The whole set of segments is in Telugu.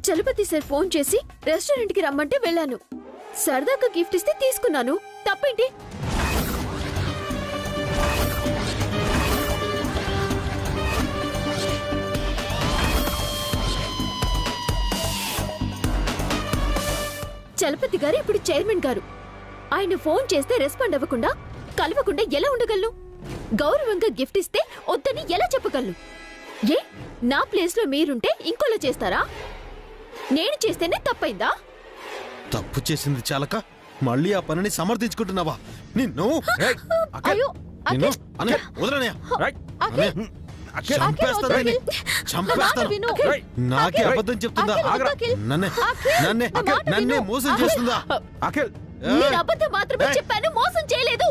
చలపతి సార్ ఫోన్ చేసి రెస్టారెంట్ కి రమ్మంటే వెళ్ళాను. సరదాగా గిఫ్ట్ ఇస్తే తీసుకున్నాను. తప్పేంటి? చలపతి గారు ఇప్పుడు చైర్మన్ గారు. ఆయన ఫోన్ చేస్తే రెస్పాండ్ అవ్వకుండా కలవకుండా ఎలా ఉండగలను? గౌరవంగా గిఫ్ట్ ఇస్తే వద్దని ఎలా చెప్పగలను? ఏ నా ప్లేస్ లో మీరుంటే ఇంకోలా చేస్తారా? నేను చేస్తేనే తప్పైందా? తప్పు చేసింది చాలక మళ్ళీ ఆ పనిని సమర్థించుకుంటున్నావా? నిన్ను నాకే అబద్ధం చెప్తుందా? నన్నే మోసం చేస్తుందా? నేను అబద్ధం మాత్రమే చెప్పాను, మోసం చేయలేదు.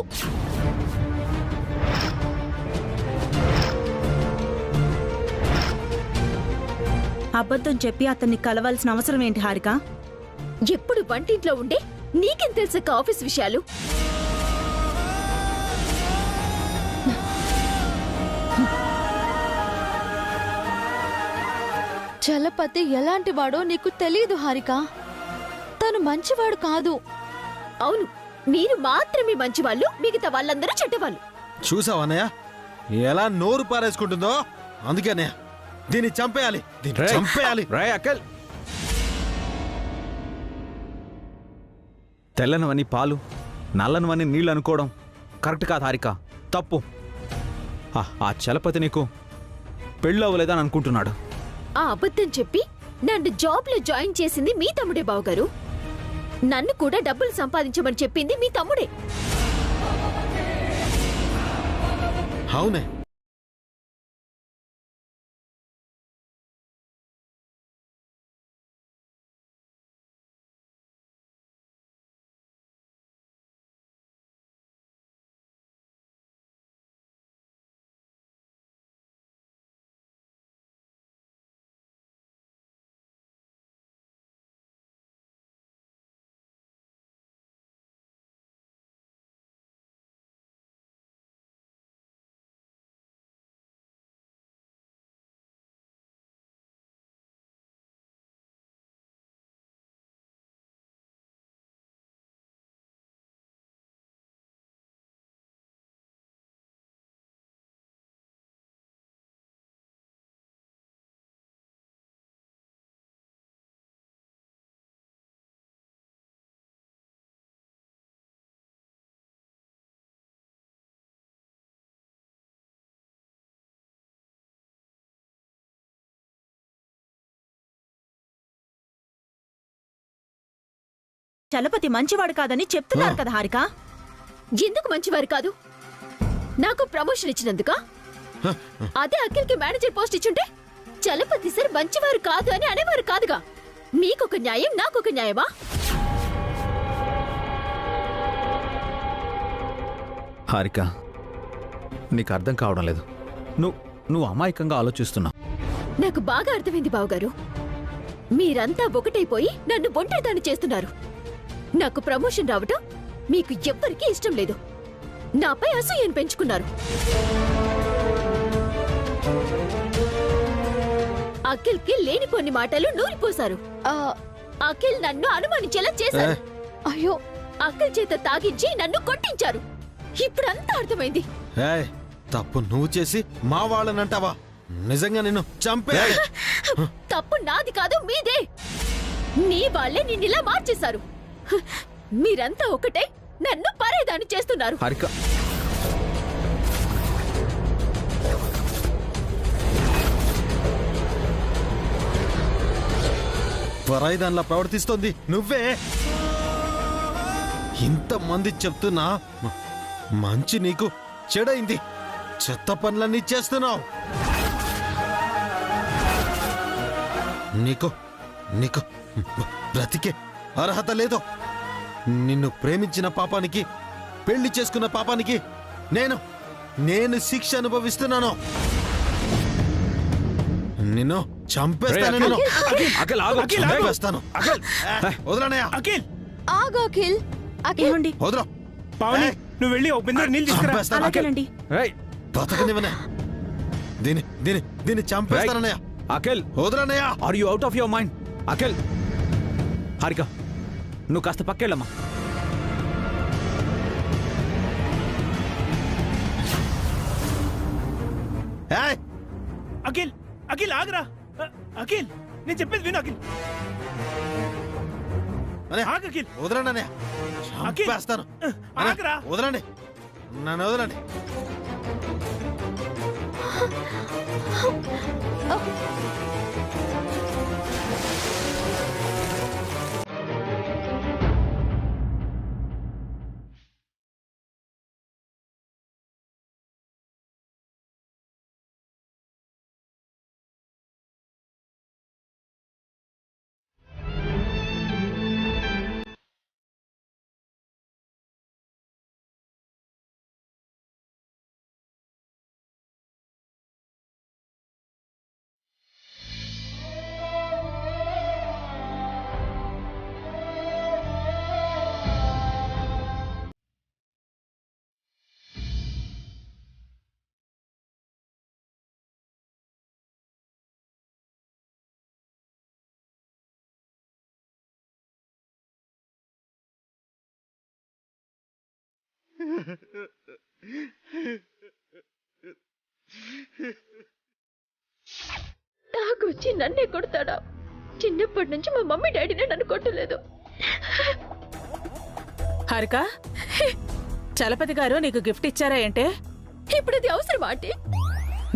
అబద్ధం చెప్పి అతన్ని కలవాల్సిన అవసరం ఏంటి హారిక? ఎప్పుడు వంటింట్లో ఉండే నీకేం తెలుసక్క ఆఫీస్ విషయాలు? చలపతి ఎలాంటి వాడో నీకు తెలీదు హారిక. తను మంచివాడు కాదు. అవును, మీరు మాత్రమే మంచివాళ్ళు, మిగతా వాళ్ళందరూ చెడ్డవాళ్ళు. చూసావన్నయ్య ఎలా నోరు పారేసుకుంటుందో? అందుకనే దీన్ని చంపేయాలి, దీన్ని చంపేయాలి. అఖిల్, తెల్లనివన్నీ పాలు, నల్లనివన్నీ నీళ్ళు అనుకోవడం కరెక్ట్ కాదు హారిక, తప్పు. ఆ చలపతి నీకు పెళ్ళవలేదని అనుకుంటున్నాడు. ఆ అబద్ధం చెప్పి నన్ను జాబ్ లో జాయిన్ చేసింది మీ తమ్ముడే బావగారు. నన్ను కూడా డబ్బులు సంపాదించమని చెప్పింది మీ తమ్ముడే. అవునే, చలపతి మంచివాడు కాదని చెప్తున్నారు కదా హారిక. ఎందుకు మంచివారు కాదు? నాకు ప్రమోషన్ ఇచ్చినందుక? అదే అఖిల్కి మేనేజర్ పోస్ట్ ఇచ్చుంటే చలపతి సార్ మంచివారు కాదు అని అనేవారు కాదుగా. మీకొక న్యాయం, నాకొక న్యాయమా? హారిక, నీకు అర్థం కావడం లేదు. నువ్వు అమాయకంగా ఆలోచిస్తున్నావు. నాకు బాగా అర్థమైంది బావగారు. మీరంతా ఒకటైపోయి నన్ను ఒంటరిదాన్ని చేస్తున్నారు. నాకు ప్రమోషన్ రావటం మీకు ఎవ్వరికీ ఇష్టం లేదు. నాపై అసూయను పెంచుకున్నారు. అఖిల్కి లేని కొన్ని మాటలు నూరిపోశారు. అఖిల్ నన్ను అనుమానించేలా చేశారు. అయ్యో, అఖిల్ చేత తాగించి నన్ను కొట్టించారు. ఇప్పుడంతా అర్థమైంది. తప్పు నువ్వు చేసి మా వాళ్ళనంటావా? నిజంగా నిన్ను చంపే. తప్పు నాది కాదు, మీదే. నీ వాళ్ళే నిన్నిలా మార్చేశారు. మీరంతా ఒకటే నన్ను పరేదాన్ని చేస్తున్నారు. హారిక, పరాయిదాన్లా ప్రవర్తిస్తోంది నువ్వే. ఇంతమంది చెప్తున్నా మంచి నీకు చెడైంది. చెత్త పనులన్నీ చేస్తున్నావు. నీకు నీకు బ్రతికే అర్హత లేదు. నిన్ను ప్రేమించిన పాపానికి, పెళ్లి చేసుకున్న పాపానికి నేను శిక్ష అనుభవిస్తున్నాను. నిన్ను చంపేస్తాను. నువ్వు వెళ్ళి బతకనివనే. దీన్ని చంపేస్తానన్నయ్య. అఖిల్, వదలన్నయ్య. Are you out of your mind? Akhil, Harika నువ్వు కాస్త పక్కెళ్ళమ్మా. ఏయ్! అఖిల్ అఖిల్ ఆగరా. అఖిల్ నేను చెప్పేది విను అఖిల్. అనే, ఆగు అఖిల్. వదలండి అనే, అఖిల్. చంపేస్తాను. ఆగరా. వదలండి, నన్ను వదలండి. తాగొచ్చి నన్నే కొడతాడా? చిన్నప్పటి నుంచి మా మమ్మీ డాడీనే నన్ను కొట్టలేదు. హారిక, చలపతి గారు నీకు గిఫ్ట్ ఇచ్చారా ఏంటే? ఇప్పుడు అది అవసరమా ఆంటీ?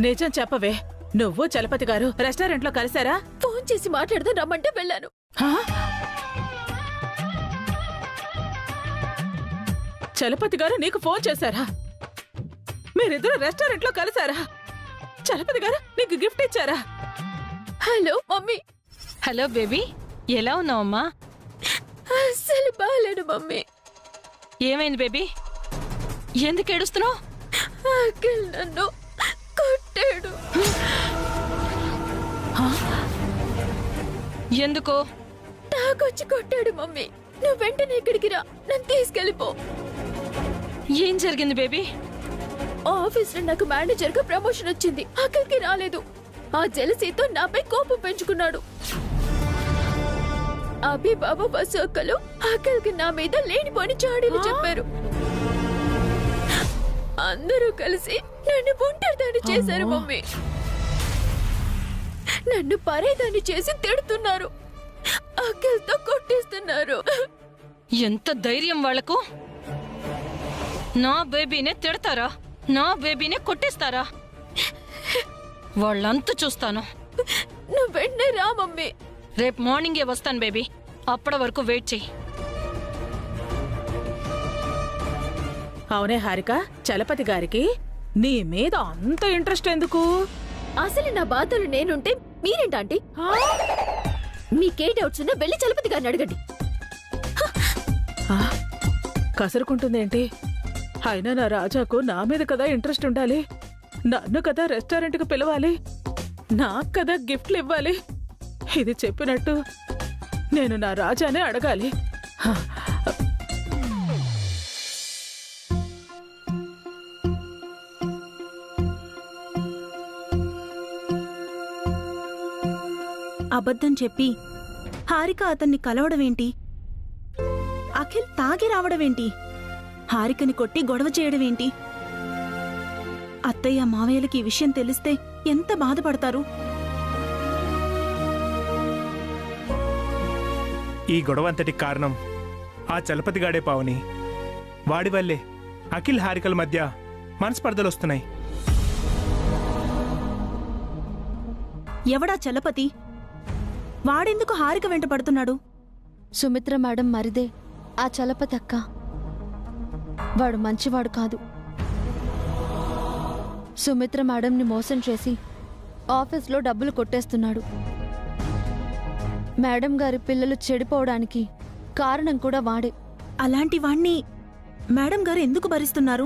నిజం చెప్పవే, నువ్వు చలపతి గారు రెస్టారెంట్ లో కలిసారా? ఫోన్ చేసి మాట్లాడదాం రమ్మంటే వెళ్ళాను. హా? చలపతి గారు నీకు ఫోన్ చేశారా? మీరిద్దరు రెస్టారెంట్ లో కలిసారా? చలపతి గారు నీకు గిఫ్ట్ ఇచ్చారా? Hello mummy. హలో బేబీ, ఎలా ఉన్నావమ్మా? అస్సలు బాగాలేను మమ్మీ. ఏమైంది బేబీ? ఎందుకు ఏడుస్తున్నావు? అఖిల్ నన్ను కొట్టాడు. ఎందుకో? తాగొచ్చి కొట్టాడు మమ్మీ. నువ్వు వెంటనే ఇక్కడికి రా, నన్ను తీసుకెళ్ళిపో. ఏం జరిగింది బేబీ? ఆఫీస్ లో నాకు మేనేజర్ గా ప్రమోషన్ వచ్చింది. అఖిల్కి రాలేదు. ఆ జెలసీతో నాపై కోపం పెంచుకున్నాడు. అభి బాబు బస్సు అక్కలు అఖిల్కి నా మీద లేనిపోని చాడీలు చెప్పారు. అందరూ కలిసి నన్ను ఒంటరిదాన్ని చేశారు మమ్మీ. నన్ను పరేదాన్ని చేసి తిడుతున్నారు. అఖిల్తో కొట్టిస్తున్నారు. ఎంత ధైర్యం వాళ్లకు? నా బేబీనే తిడతారా? నా బేబీనే కొట్టేస్తారా? వాళ్ళంతా చూస్తాను. నువ్వు వెంటనే రా మమ్మీ. రేపు మార్నింగే వస్తాను బేబీ. అప్పటి వరకు వెయిట్ చెయ్యి. అవునే హారిక, చలపతి గారికి నీ మీద అంత ఇంట్రెస్ట్ ఎందుకు? అసలు నా బాధలు నేనుంటే మీరేంటంటీ? మీకే డౌట్స్ ఉన్నా వెళ్ళి చలపతి గారిని అడగండి. కసురుకుంటుందేంటి? అయినా నా రాజాకు నా మీద కదా ఇంట్రెస్ట్ ఉండాలి. నన్ను కదా రెస్టారెంట్కి పిలవాలి. నాకు కదా గిఫ్ట్లు ఇవ్వాలి. ఇది చెప్పినట్టు నేను నా రాజానే అడగాలి. అబద్ధం చెప్పి హారిక అతన్ని కలవడమేంటి? అఖిల్ తాగి రావడమేంటి? హారికని కొట్టి గొడవ చేయడమేంటి? అత్తయ్య మావయ్యలకి ఈ విషయం తెలిస్తే ఎంత బాధపడతారు? ఈ గొడవంతటికి కారణం ఆ చలపతిగాడే పావని. వాడి వల్లే అఖిల్ హారికల మధ్య మనస్పర్ధలొస్తున్నాయి. ఎవడా చలపతి? వాడెందుకు హారిక వెంట పడుతున్నాడు? సుమిత్ర మేడం మరిదే ఆ చలపతి అక్క. వాడు మంచివాడు కాదు. సుమిత్ర మేడంని మోసం చేసి ఆఫీస్లో డబ్బులు కొట్టేస్తున్నాడు. మేడం గారి పిల్లలు చెడిపోవడానికి కారణం కూడా వాడే. అలాంటి వాణ్ణి మేడం గారు ఎందుకు భరిస్తున్నారు?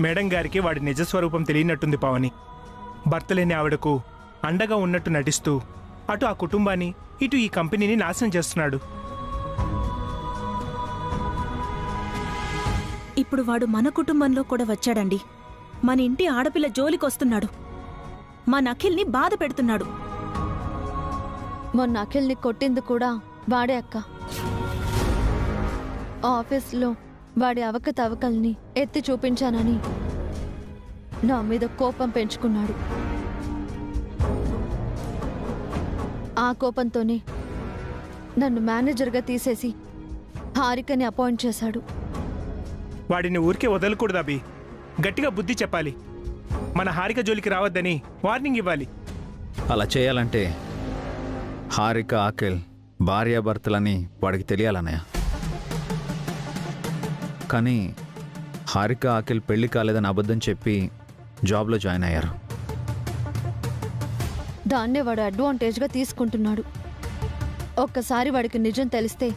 మేడం గారికి వాడి నిజస్వరూపం తెలియనట్టుంది పావని. భర్త లేని ఆవిడకు అండగా ఉన్నట్టు నటిస్తూ అటు ఆ కుటుంబాన్ని ఇటు ఈ కంపెనీని నాశనం చేస్తున్నాడు. ఇప్పుడు వాడు మన కుటుంబంలో కూడా వచ్చాడండి. మన ఇంటి ఆడపిల్ల జోలికొస్తున్నాడు. మా అఖిల్ని బాధ పెడుతున్నాడు. మొన్న అఖిల్ని కొట్టింది కూడా వాడే అక్క. ఆఫీస్లో వాడి అవకతవకల్ని ఎత్తి చూపించానని నా మీద కోపం పెంచుకున్నాడు. ఆ కోపంతోనే నన్ను మేనేజర్గా తీసేసి హారికని అపాయింట్ చేశాడు. వాడిని ఊరికే వదలకూడదు అభి. గట్టిగా బుద్ధి చెప్పాలి. మన హారిక జోలికి రావద్దని వార్నింగ్ ఇవ్వాలి. అలా చేయాలంటే హారిక అఖిల్ భార్యాభర్తలని వాడికి తెలియాలన్నయ్య. కానీ హారిక అఖిల్ పెళ్లి కాలేదని అబద్ధం చెప్పి జాబ్లో జాయిన్ అయ్యారు. దాన్నే వాడు అడ్వాంటేజ్గా తీసుకుంటున్నాడు. ఒక్కసారి వాడికి నిజం తెలిస్తే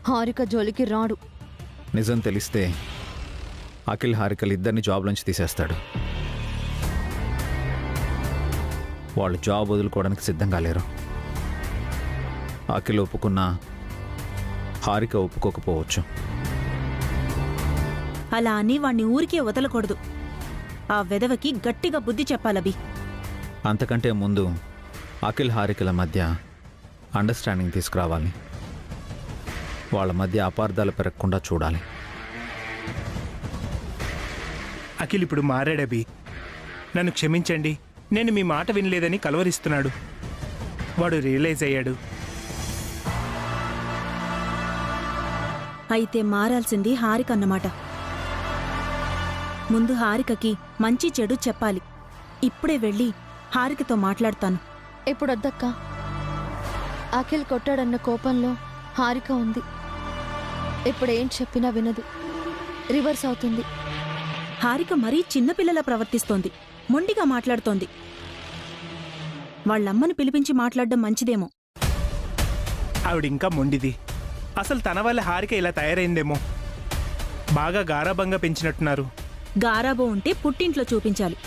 హారిక జోలికి రాడు. నిజం తెలిస్తే అఖిల్ హారికలు ఇద్దరిని జాబ్ నుంచి తీసేస్తాడు. వాళ్ళు జాబ్ వదులుకోవడానికి సిద్ధంగా లేరు. అఖిల్ ఒప్పుకున్నా హారిక ఒప్పుకోకపోవచ్చు. అలా అని వాణ్ణి ఊరికే వదలకూడదు. ఆ వెధవకి గట్టిగా బుద్ధి చెప్పాలబి. అంతకంటే ముందు అఖిల్ హారికల మధ్య అండర్స్టాండింగ్ తీసుకురావాలి. వాళ్ళ మధ్య అపార్థాలు పెరగకుండా చూడాలి. అఖిల్ ఇప్పుడు మారాడబి. నన్ను క్షమించండి, నేను మీ మాట వినలేదని కలవరిస్తున్నాడు. వాడు రియలైజ్ అయ్యాడు. అయితే మారాల్సింది హారిక అన్నమాట. ముందు హారికకి మంచి చెడు చెప్పాలి. ఇప్పుడే వెళ్ళి హారికతో మాట్లాడతాను. ఇప్పుడు వద్దక్క. అఖిల్ కొట్టాడన్న కోపంలో హారిక ఉంది. ఇప్పుడేం చెప్పినా వినదు, రివర్స్ అవుతుంది. హారిక మరీ చిన్నపిల్లలా ప్రవర్తిస్తోంది. మొండిగా మాట్లాడుతోంది. వాళ్ళమ్మని పిలిపించి మాట్లాడడం మంచిదేమో. ఆవిడింకా మొండిది. అసలు తన వల్ల హారిక ఇలా తయారైందేమో. బాగా గారాబంగా పెంచినట్టున్నారు. గారాబో ఉంటే పుట్టింట్లో చూపించాలి.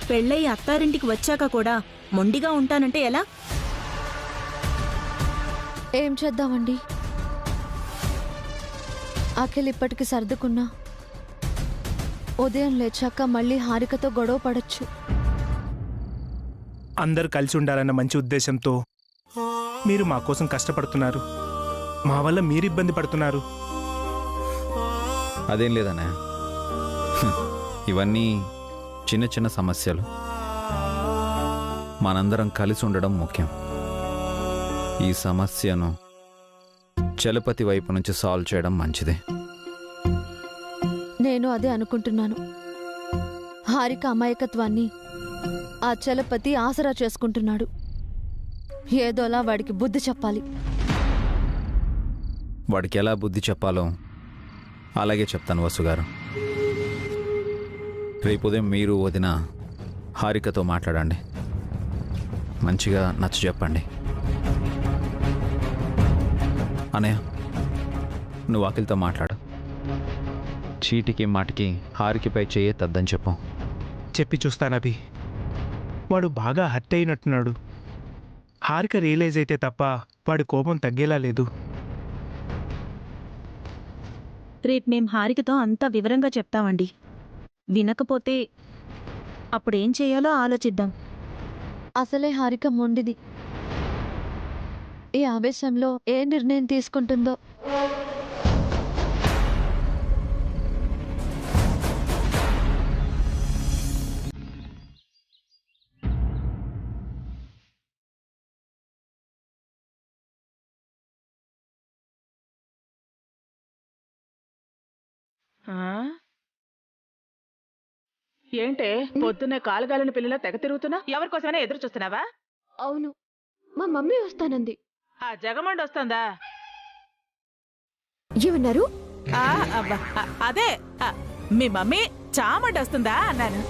పెళ్ళయి అత్తారింటికి వచ్చాక కూడా మొండిగా ఉంటానంటే ఎలా? ఏం చేద్దామండి? అఖిల్ ఇప్పటికి సర్దుకున్నా ఉదయం లేచాక మళ్ళీ హారికతో గొడవ పడచ్చు. అందరూ కలిసి ఉండాలన్న మంచి ఉద్దేశంతో మీరు మా కోసం కష్టపడుతున్నారు. మా వల్ల మీరు ఇబ్బంది పడుతున్నారు. అదేం లేదన్నయ్య. ఇవన్నీ చిన్న చిన్న సమస్యలు. మనందరం కలిసి ఉండడం ముఖ్యం. ఈ సమస్యను చలపతి వైపు నుంచి సాల్వ్ చేయడం మంచిదే. నేను అదే అనుకుంటున్నాను. హారిక అమాయకత్వాన్ని ఆ చలపతి ఆసరా చేసుకుంటున్నాడు. ఏదోలా వాడికి బుద్ధి చెప్పాలి. వాడికి ఎలా బుద్ధి చెప్పాలో అలాగే చెప్తాను వసుగారు. రేపు ఉదయం మీరు వదిన హారికతో మాట్లాడండి. మంచిగా నచ్చ చెప్పండి. అనయ్య, నువ్వు అఖిల్తో మాట్లాడు. చీటికి మాటికి హారికపై చేయొద్దని చెప్పు. చెప్పి చూస్తానభి. వాడు బాగా హర్ట్ అయినట్టున్నాడు. హారిక రియలైజ్ అయితే తప్ప వాడి కోపం తగ్గేలా లేదు. రేపు మేం హారికతో అంతా వివరంగా చెప్తామండి. వినకపోతే అప్పుడేం చేయాలో ఆలోచిద్దాం. అసలే హారిక మొండిది. ఈ ఆవేశంలో ఏ నిర్ణయం తీసుకుంటుందో. ఏంటే పొద్దున్నే కాలుగాలిన పిల్లల తెగ తిరుగుతున్నా? ఎవరికోసమైనా ఎదురు చూస్తున్నావా? అవును, మా మమ్మీ వస్తానంది. ఆ జగమండి వస్తుందా? ఏమన్నారు? అదే మీ మమ్మీ చామండి వస్తుందా అన్నాను.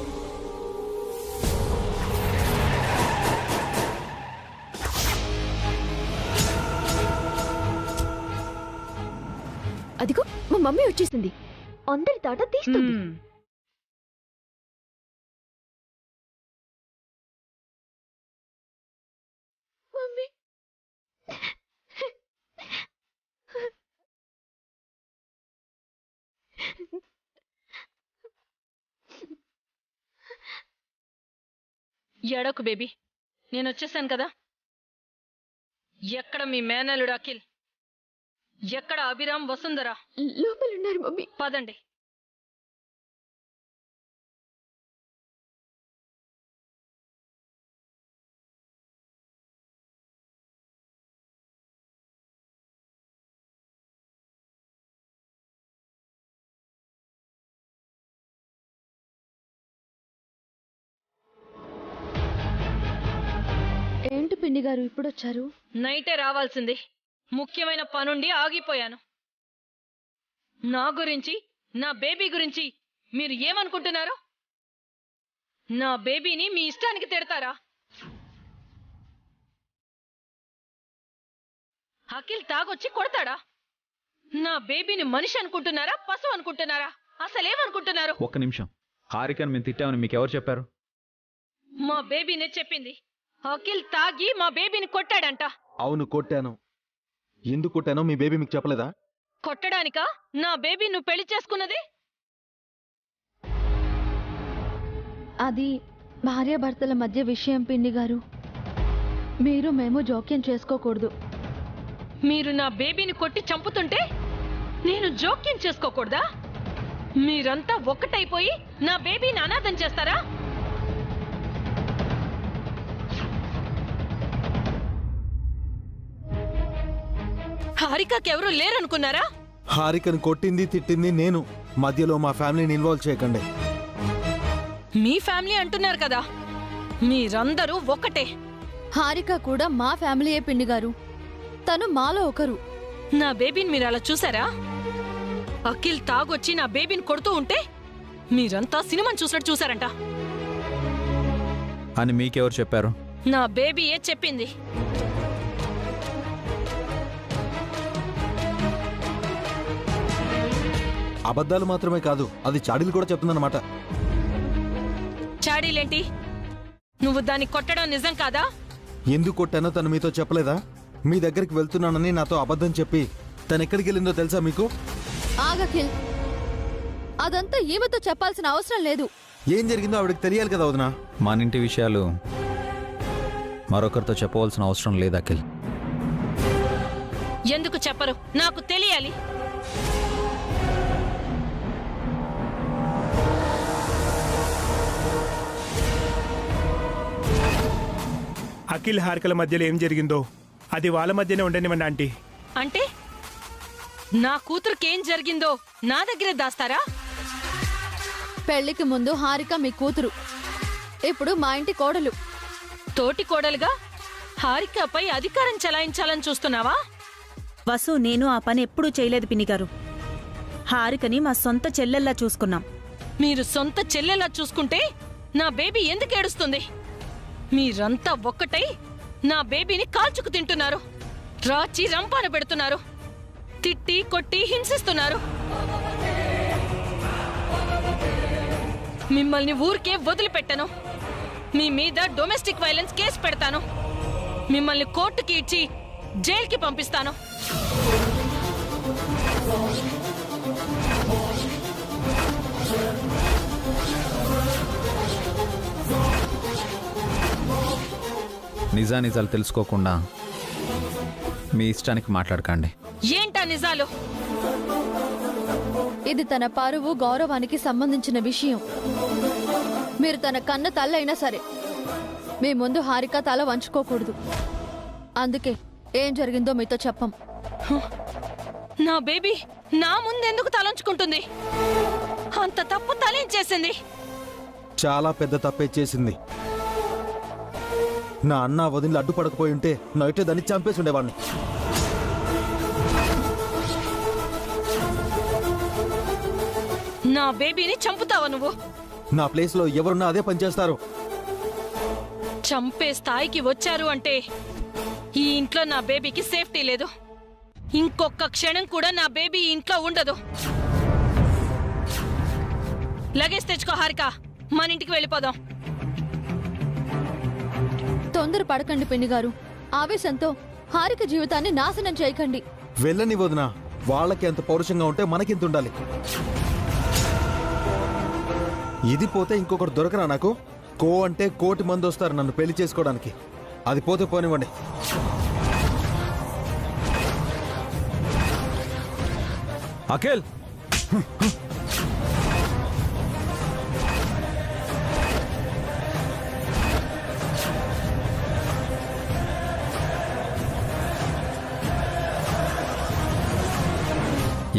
అదిగో మా మమ్మీ వచ్చేసింది. అందరి తాట తీస్తుంది. మమ్మీ ఎడకు బేబీ, నేను వచ్చేసాను కదా. ఎక్కడ మీ మేనలుడు అఖిల్? ఎక్కడ అభిరామ్, వసుంధర? లోపలున్నారు మమ్మీ. పదండి. ఏంటి పిండి గారు ఇప్పుడు వచ్చారు? నైటే రావాల్సింది. ముఖ్యమైన పనుండి ఆగిపోయాను. నా గురించి, నా బేబీ గురించి మీరు ఏమనుకుంటున్నారు? నా బేబీని మీ ఇష్టానికి తిడతారా? అఖిల్ తాగొచ్చి కొడతాడా? నా బేబీని మనిషి అనుకుంటున్నారా, పశువు అనుకుంటున్నారా? అసలేమనుకుంటున్నారు? ఒక్క నిమిషం. హారికను మేము తిట్టామని మీకు ఎవరు చెప్పారు? మా బేబీనే చెప్పింది. అఖిల్ తాగి మా బేబీని కొట్టాడంట. అవును, కొట్టాను. ఎందుకు కొట్టానో మీ బేబీ మీకు చెప్పలేదా? కొట్టడానికా నా బేబీ నువ్వు పెళ్లి చేసుకున్నది? అది భార్యాభర్తల మధ్య విషయం పిండి గారు. మీరు మేము జోక్యం చేసుకోకూడదు. మీరు నా బేబీని కొట్టి చంపుతుంటే నేను జోక్యం చేసుకోకూడదా? మీరంతా ఒక్కటైపోయి నా బేబీని అనాథం చేస్తారా? హారికకెవరూ లేరనుకున్నారా? హారికను కొట్టింది, తిట్టింది నేను. మధ్యలో మా ఫ్యామిలీని ఇన్వాల్వ్ చేయకండి. మీ ఫ్యామిలీ అంటున్నారు కదా, మీరందరూ ఒక్కటే. హారిక కూడా మా ఫ్యామిలీయే పిండి గారు. తను మాలో ఒకరు. నా బేబీని మీరు అలా చూసారా? అఖిల్ తాగొచ్చి నా బేబీని కొడుతూ ఉంటే మీరంతా సినిమాని చూసినట్టు చూసారంట. అని మీకెవరు చెప్పారు? నా బేబీయే చెప్పింది. అబద్ధాలు మాత్రమే కాదు, అది చాడీలు కూడా చెప్తుందన్నమాట. చాడీలేంటి? నువ్వు దాన్ని కొట్టడం నిజం కాదా? ఎందుకు కొట్టానో తను మీతో చెప్పలేదా? మీ దగ్గరికి వెళ్తున్నానని నాతో అబద్ధం చెప్పి తను ఎక్కడికి వెళ్ళిందో తెలుసా మీకు? ఆగఖిల్, అదంతా ఈమెతో చెప్పాల్సిన అవసరం లేదు. ఏం జరిగిందో ఆవిడకి తెలియాలి కదా వదినా. మన ఇంటి విషయాలు మరొకరితో చెప్పవలసిన అవసరం లేదు అఖిల్. ఎందుకు చెప్పరు? నాకు తెలియాలి. అఖిల్ హారికల మధ్యలో ఏం జరిగిందో అది వాళ్ళ మధ్యనే ఉండనివ్వండి ఆంటీ. అంటే నా కూతురుకేం జరిగిందో నా దగ్గరే దాస్తారా? పెళ్లికి ముందు హారిక మీ కూతురు, ఇప్పుడు మా ఇంటి కోడలు. తోటి కోడలుగా హారికపై అధికారం చెలాయించాలని చూస్తున్నావా? వసు, నేను ఆ పని ఎప్పుడూ చేయలేదు పిన్నిగారు. హారికని మా సొంత చెల్లెల్లా చూసుకున్నాం. మీరు సొంత చెల్లెలా చూసుకుంటే నా బేబీ ఎందుకు ఏడుస్తుంది? మీరంతా ఒక్కటై నా బేబీని కాల్చుకు తింటున్నారు, రాచి రంపాన పెడుతున్నారు, తిట్టి కొట్టి హింసిస్తున్నారు. మిమ్మల్ని ఊరికే వదిలిపెట్టను. మీ మీద డొమెస్టిక్ వైలెన్స్ కేసు పెడతాను. మిమ్మల్ని కోర్టుకి ఇచ్చి జైలుకి పంపిస్తాను. నిజానిజాలు తెలుసుకోకుండా మీ ఇష్టానికి మాట్లాడకండి. ఏంటా నిజాలు? ఇది తన పరువు గౌరవానికి సంబంధించిన విషయం. మీరు తన కన్న తల్లైనా సరే మీ ముందు హారిక తల వంచుకోకూడదు. అందుకే ఏం జరిగిందో మీతో చెప్పం. నా బేబీ నా ముందెందుకు తలంచుకుంటుంది? అంత తప్పు తలేం చేసింది? చాలా పెద్ద తప్పే చేసింది. నా అన్న వదిలి అడ్డుపడకపోయి ఉంటే నైటే దాన్ని చంపేసి ఉండేవాడిని. నా బేబీని చంపుతావా నువ్వు? నా ప్లేస్లో ఎవరున్నా అదే పని చేస్తారు. చంపే స్థాయికి వచ్చారు అంటే ఈ ఇంట్లో నా బేబీకి సేఫ్టీ లేదు. ఇంకొక క్షణం కూడా నా బేబీ ఈ ఇంట్లో ఉండదు. లగేజ్ తెచ్చుకో హారిక, మన ఇంటికి వెళ్ళిపోదాం. తొందర పడకండి పిన్ని గారు. ఆవేశంతో హారిక జీవితాన్ని నాశనం చేయకండి. వెళ్ళని వదినా, వాళ్ళకి ఎంత పౌరుషంగా ఉంటే మనకింత ఉండాలి. ఇది పోతే ఇంకొకటి దొరకరా నాకు? అంటే 1,00,00,000 మంది వస్తారు నన్ను పెళ్లి చేసుకోవడానికి. అది పోతే పోనివ్వండి. అఖిల్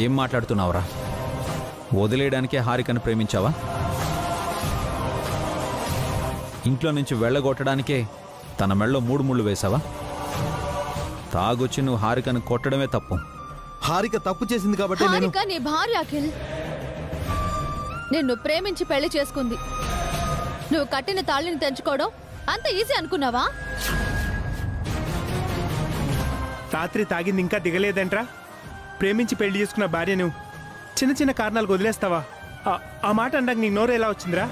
ఏం మాట్లాడుతున్నావురా? వదిలేయడానికే హారికను ప్రేమించావా? ఇంట్లో నుంచి వెళ్ళగొట్టడానికే తన మెళ్ళలో 3 ముళ్ళు వేశావా? తాగొచ్చి నువ్వు హారికను కొట్టడమే తప్పు. హారిక తప్పు చేసింది కాబట్టి నేను హారిక నీ భార్య అఖిల్. నిన్ను ప్రేమించి పెళ్లి చేసుకుంది. నువ్వు కట్టిన తాళిని తెంచుకోవడం అంత ఈజీ అనుకున్నావా? రాత్రి తాగింది ఇంకా దిగలేదంట్రా. ప్రేమించి పెళ్లి చేసుకున్న భార్యను చిన్న చిన్న కారణాలకు వదిలేస్తావా? ఆ మాట అండాక నీకు నోరు ఎలా వచ్చిందిరా?